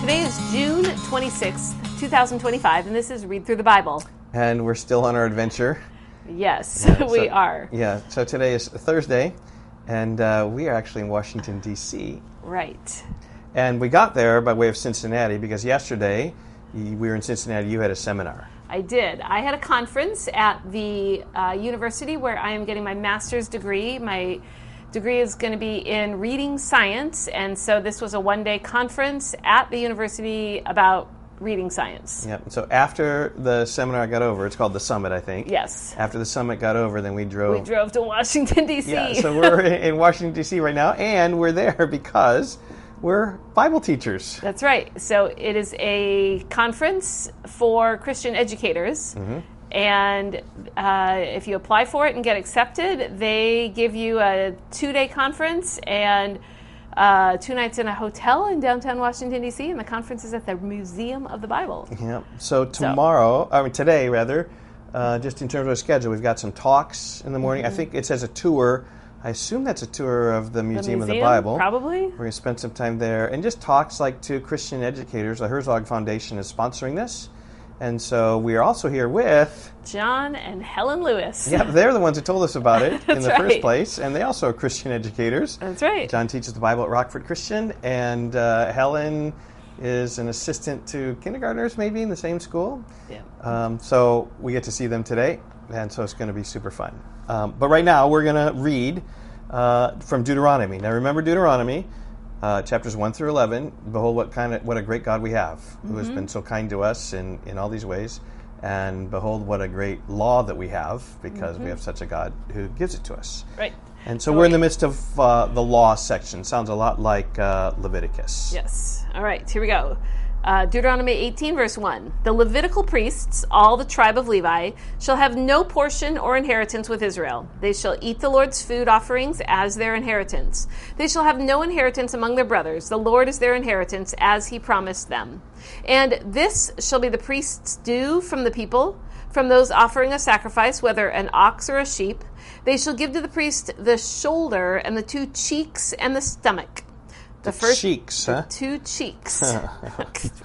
Today is June 26th, 2025, and this is Read Through the Bible. And we're still on our adventure. Yes, we are. Yeah, so today is Thursday, and we are actually in Washington, D.C. Right. And we got there by way of Cincinnati because yesterday we were in Cincinnati. You had a seminar. I did. I had a conference at the university where I am getting my master's degree. My degree is going to be in reading science, and so this was a one-day conference at the university about reading science. Yeah. So after the seminar got over, it's called the Summit, I think. Yes. After the Summit got over, then we drove. We drove to Washington, D.C. Yeah, so we're in Washington, D.C. right now, and we're there because we're Bible teachers. That's right. So it is a conference for Christian educators. Mm-hmm. And if you apply for it and get accepted, they give you a 2-day conference and 2 nights in a hotel in downtown Washington, D.C., and the conference is at the Museum of the Bible. Yeah. So today, just in terms of our schedule, we've got some talks in the morning. Mm-hmm. I think it says a tour. I assume that's a tour of the Museum of the Bible. Probably. We're going to spend some time there. And just talks like to Christian educators. The Herzog Foundation is sponsoring this. And so we are also here with John and Helen Lewis. Yeah, they're the ones who told us about it in the first right. place. And they also are Christian educators. That's right. John teaches the Bible at Rockford Christian. And Helen is an assistant to kindergartners maybe in the same school. Yeah. So we get to see them today. And so it's going to be super fun. But right now we're going to read from Deuteronomy. Now remember Deuteronomy, chapters 1 through 11. Behold, what a great God we have, who has been so kind to us in all these ways. And behold, what a great law that we have, because we have such a God who gives it to us. Right. And so we're in the midst of the law section. Sounds a lot like Leviticus. Yes. All right, here we go. Deuteronomy 18, verse 1. The Levitical priests, all the tribe of Levi, shall have no portion or inheritance with Israel. They shall eat the Lord's food offerings as their inheritance. They shall have no inheritance among their brothers. The Lord is their inheritance, as he promised them. And this shall be the priest's due from the people, from those offering a sacrifice, whether an ox or a sheep. They shall give to the priest the shoulder and the 2 cheeks and the stomach. The cheeks, huh? 2 cheeks.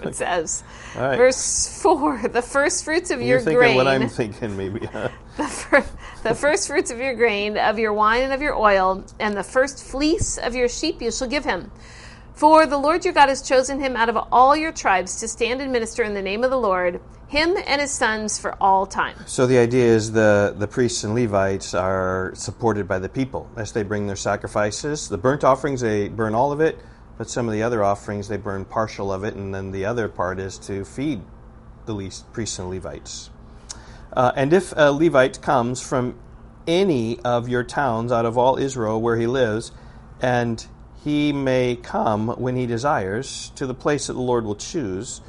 It says. Right. Verse 4, the first fruits of your grain. You're thinking what I'm thinking, maybe. Huh? The first fruits of your grain, of your wine and of your oil, and the first fleece of your sheep you shall give him. For the Lord your God has chosen him out of all your tribes to stand and minister in the name of the Lord, him and his sons for all time. So the idea is the priests and Levites are supported by the people as they bring their sacrifices. The burnt offerings, they burn all of it, but some of the other offerings, they burn partial of it, and then the other part is to feed the priests and Levites. And if a Levite comes from any of your towns out of all Israel where he lives, and he may come when he desires to the place that the Lord will choose,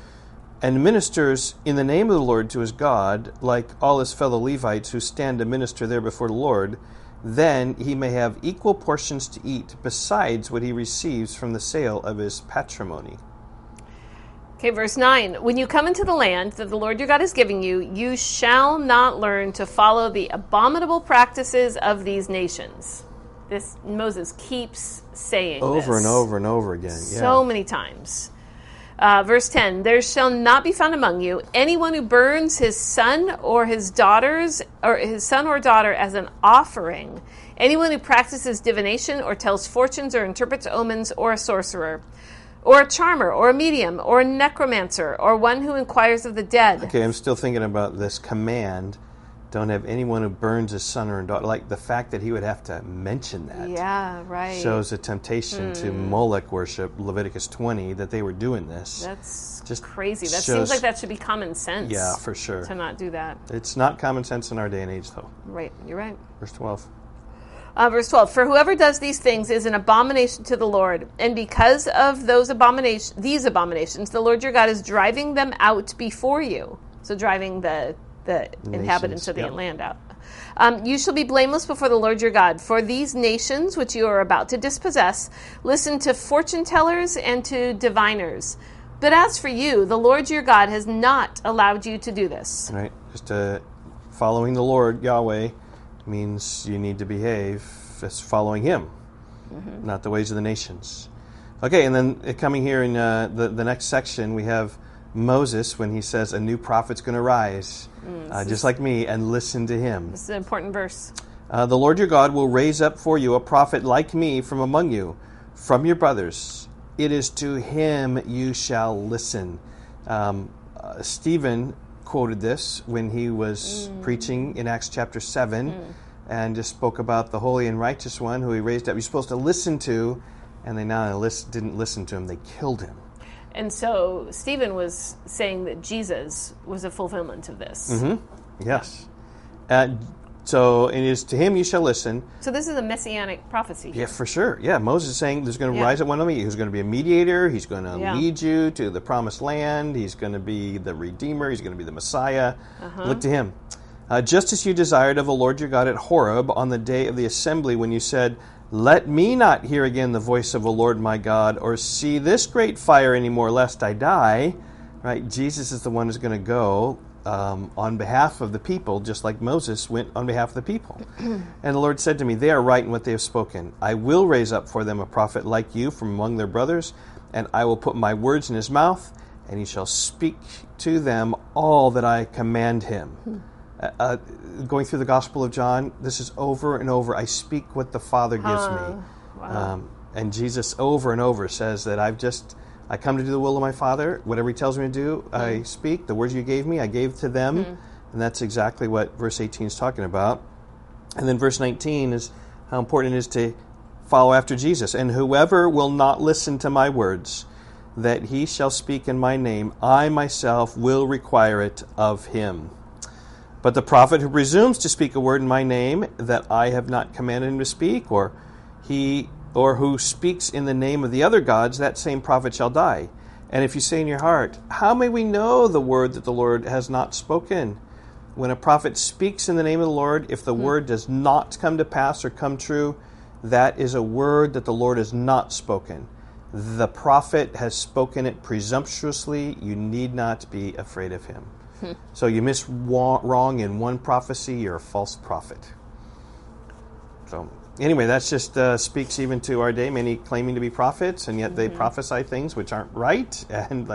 and ministers in the name of the Lord to his God, like all his fellow Levites who stand to minister there before the Lord, then he may have equal portions to eat, besides what he receives from the sale of his patrimony. Okay, verse 9. When you come into the land that the Lord your God is giving you, you shall not learn to follow the abominable practices of these nations. This Moses keeps saying over this and over and over again. So many times. Verse 10, there shall not be found among you anyone who burns his son or his daughters, or his son or daughter as an offering, anyone who practices divination or tells fortunes or interprets omens, or a sorcerer, or a charmer, or a medium, or a necromancer, or one who inquires of the dead. Okay, I'm still thinking about this command. Don't have anyone who burns his son or daughter. Like the fact that he would have to mention that. Yeah, right. Shows a temptation to Molech worship, Leviticus 20, that they were doing this. That's just crazy. That seems like that should be common sense. Yeah, for sure. To not do that. It's not common sense in our day and age, though. Right, you're right. Verse 12. Verse 12, for whoever does these things is an abomination to the Lord, and because of these abominations, the Lord your God is driving them out before you. So driving the inhabitants of the land out. You shall be blameless before the Lord your God, for these nations which you are about to dispossess listen to fortune tellers and to diviners. But as for you, the Lord your God has not allowed you to do this. Right, just following the Lord Yahweh means you need to behave as following him, not the ways of the nations. Okay, and then coming here in the next section, we have Moses when he says a new prophet's going to rise, just like me, and listen to him. This is an important verse. The Lord your God will raise up for you a prophet like me from among you, from your brothers. It is to him you shall listen. Stephen quoted this when he was preaching in Acts chapter 7 and just spoke about the holy and righteous one who he raised up. You're supposed to listen to, and they didn't listen to him. They killed him. And so Stephen was saying that Jesus was a fulfillment of this. Mm-hmm. Yes. So it is to him you shall listen. So this is a messianic prophecy. Yeah, for sure. Yeah, Moses is saying there's going to rise up one of you who's going to be a mediator. He's going to lead you to the promised land. He's going to be the Redeemer. He's going to be the Messiah. Look to him. Just as you desired of the Lord your God at Horeb on the day of the assembly when you said, let me not hear again the voice of the Lord my God or see this great fire anymore lest I die. Right? Jesus is the one who's going to go on behalf of the people, just like Moses went on behalf of the people. And the Lord said to me, they are right in what they have spoken. I will raise up for them a prophet like you from among their brothers, and I will put my words in his mouth, and he shall speak to them all that I command him. Going through the Gospel of John, this is over and over. I speak what the Father gives me. Wow. And Jesus over and over says that I come to do the will of my Father. Whatever he tells me to do, I speak. The words you gave me, I gave to them. And that's exactly what verse 18 is talking about. And then verse 19 is how important it is to follow after Jesus. And whoever will not listen to my words, that he shall speak in my name, I myself will require it of him. But the prophet who presumes to speak a word in my name that I have not commanded him to speak, or who speaks in the name of the other gods, that same prophet shall die. And if you say in your heart, how may we know the word that the Lord has not spoken? When a prophet speaks in the name of the Lord, if the word does not come to pass or come true, that is a word that the Lord has not spoken. The prophet has spoken it presumptuously. You need not be afraid of him. So you miss wrong in one prophecy, you're a false prophet. So anyway, that just speaks even to our day. Many claiming to be prophets, and yet they prophesy things which aren't right, and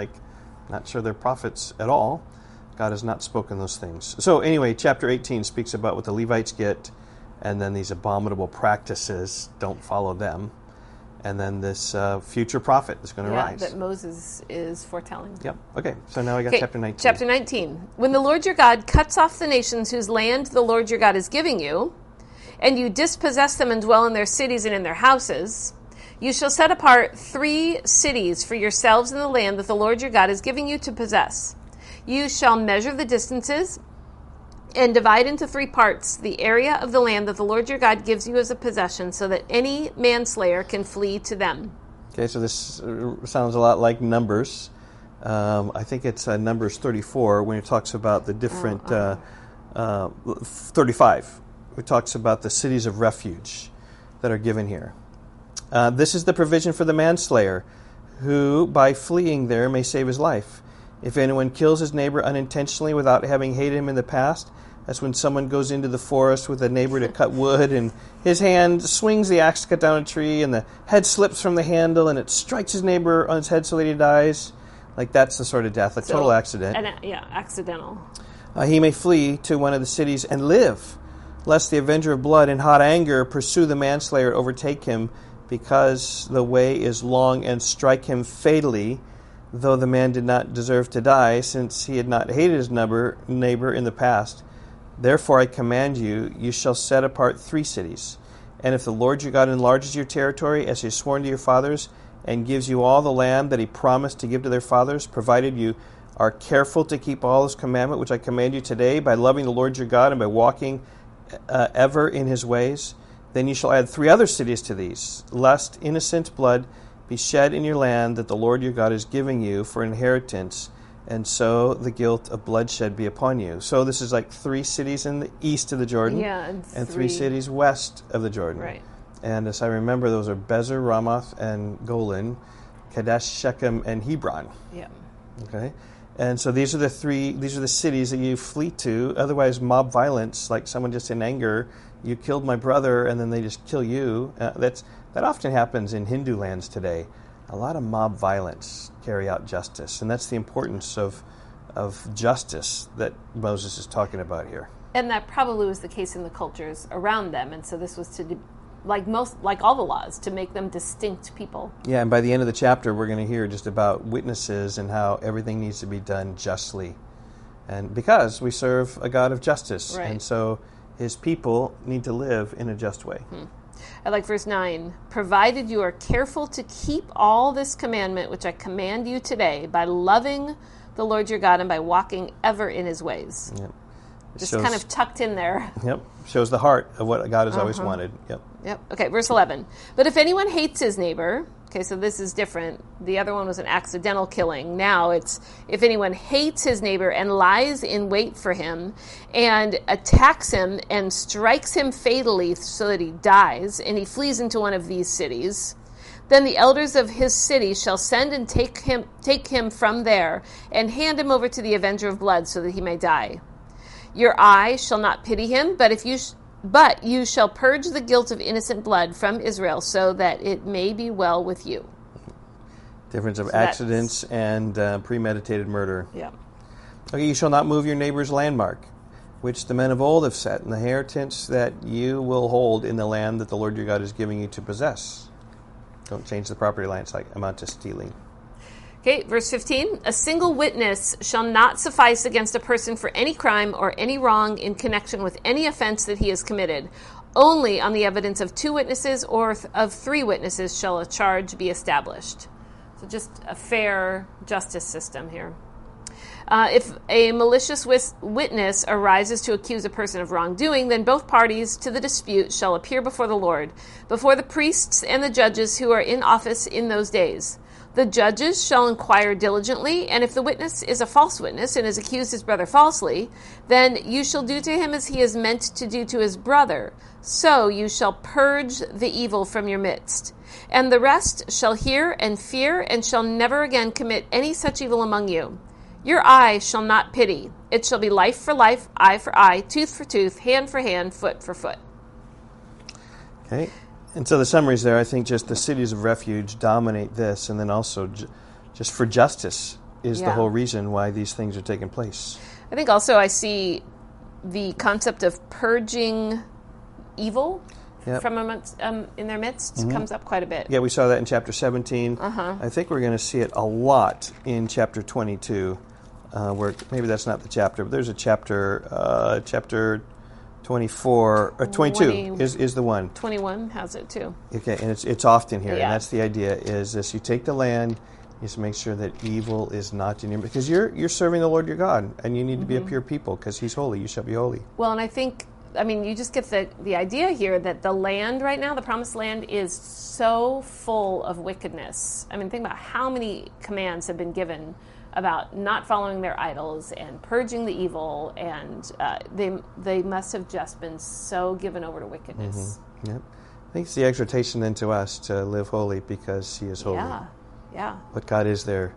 not sure they're prophets at all. God has not spoken those things. So anyway, chapter 18 speaks about what the Levites get, and then these abominable practices, don't follow them. And then this future prophet is going to rise. That Moses is foretelling. Yep. Okay, so now we got chapter 19. Chapter 19. When the Lord your God cuts off the nations whose land the Lord your God is giving you, and you dispossess them and dwell in their cities and in their houses, you shall set apart 3 cities for yourselves in the land that the Lord your God is giving you to possess. You shall measure the distances and divide into 3 parts the area of the land that the Lord your God gives you as a possession, so that any manslayer can flee to them. Okay, so this sounds a lot like Numbers. I think it's Numbers 34 when it talks about the different 35. It talks about the cities of refuge that are given here. This is the provision for the manslayer, who by fleeing there may save his life. If anyone kills his neighbor unintentionally without having hated him in the past, that's when someone goes into the forest with a neighbor to cut wood, and his hand swings the axe to cut down a tree, and the head slips from the handle, and it strikes his neighbor on his head so that he dies. That's the sort of death, total accident. Accidental. He may flee to one of the cities and live, lest the avenger of blood in hot anger pursue the manslayer, overtake him, because the way is long, and strike him fatally, though the man did not deserve to die, since he had not hated his neighbor in the past. Therefore I command you, you shall set apart 3 cities. And if the Lord your God enlarges your territory, as he has sworn to your fathers, and gives you all the land that he promised to give to their fathers, provided you are careful to keep all his commandment, which I command you today, by loving the Lord your God and by walking ever in his ways, then you shall add 3 other cities to these, lest innocent blood be shed in your land that the Lord your God is giving you for inheritance, and so the guilt of bloodshed be upon you. So this is 3 cities in the east of the Jordan, and 3 cities west of the Jordan. Right. And as I remember, those are Bezer, Ramoth, and Golan, Kadesh, Shechem, and Hebron. Yeah. Okay. And so these are the cities that you flee to. Otherwise, mob violence, like someone just in anger, you killed my brother, and then they just kill you. That often happens in Hindu lands today. a lot of mob violence carry out justice, and that's the importance of justice that Moses is talking about here. And that probably was the case in the cultures around them, and so this was to, like all the laws, to make them distinct people. Yeah, and by the end of the chapter, we're going to hear just about witnesses and how everything needs to be done justly, and because we serve a God of justice, right. And so His people need to live in a just way. I like verse 9. Provided you are careful to keep all this commandment which I command you today by loving the Lord your God and by walking ever in His ways. Yep. Just kind of tucked in there. Yep. Shows the heart of what God has always wanted. Yep. Okay, verse 11. But if anyone hates his neighbor, okay, so this is different. The other one was an accidental killing. Now it's if anyone hates his neighbor and lies in wait for him and attacks him and strikes him fatally so that he dies, and he flees into one of these cities, then the elders of his city shall send and take him from there and hand him over to the avenger of blood so that he may die. Your eye shall not pity him, but you shall purge the guilt of innocent blood from Israel so that it may be well with you. Difference of accidents and premeditated murder. Yeah. Okay, you shall not move your neighbor's landmark, which the men of old have set, in the inheritance that you will hold in the land that the Lord your God is giving you to possess. Don't change the property line. It's like amount to stealing. Okay, verse 15. A single witness shall not suffice against a person for any crime or any wrong in connection with any offense that he has committed. Only on the evidence of 2 witnesses or of 3 witnesses shall a charge be established. So just a fair justice system here. If a malicious witness arises to accuse a person of wrongdoing, then both parties to the dispute shall appear before the Lord, before the priests and the judges who are in office in those days. The judges shall inquire diligently, and if the witness is a false witness and has accused his brother falsely, then you shall do to him as he is meant to do to his brother. So you shall purge the evil from your midst. And the rest shall hear and fear, and shall never again commit any such evil among you. Your eye shall not pity. It shall be life for life, eye for eye, tooth for tooth, hand for hand, foot for foot. Okay. And so the summaries there, I think just the cities of refuge dominate this, and then also just for justice is the whole reason why these things are taking place. I think also I see the concept of purging evil from amongst, in their midst comes up quite a bit. Yeah, we saw that in chapter 17. I think we're going to see it a lot in chapter 22, where maybe that's not the chapter, but there's a chapter, chapter 24 or 22 is the one. 21 has it too. Okay, and it's often here, and that's the idea: is this you take the land, you just make sure that evil is not in your, because you're serving the Lord your God, and you need to be a pure people because He's holy. You shall be holy. Well, and I think, I mean, you just get the idea here that the land right now, the promised land, is so full of wickedness. I mean, think about how many commands have been given about not following their idols and purging the evil, and they must have just been so given over to wickedness. Yep. I think it's the exhortation then to us to live holy because He is holy. Yeah. But God is there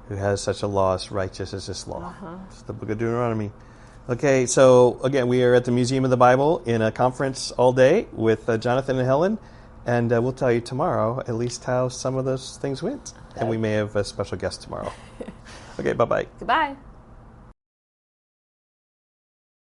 who has such a law as righteous as this law. It's the book of Deuteronomy. Okay, so again, we are at the Museum of the Bible in a conference all day with Jonathan and Helen, and we'll tell you tomorrow at least how some of those things went. And we may have a special guest tomorrow. Okay, bye-bye. Goodbye.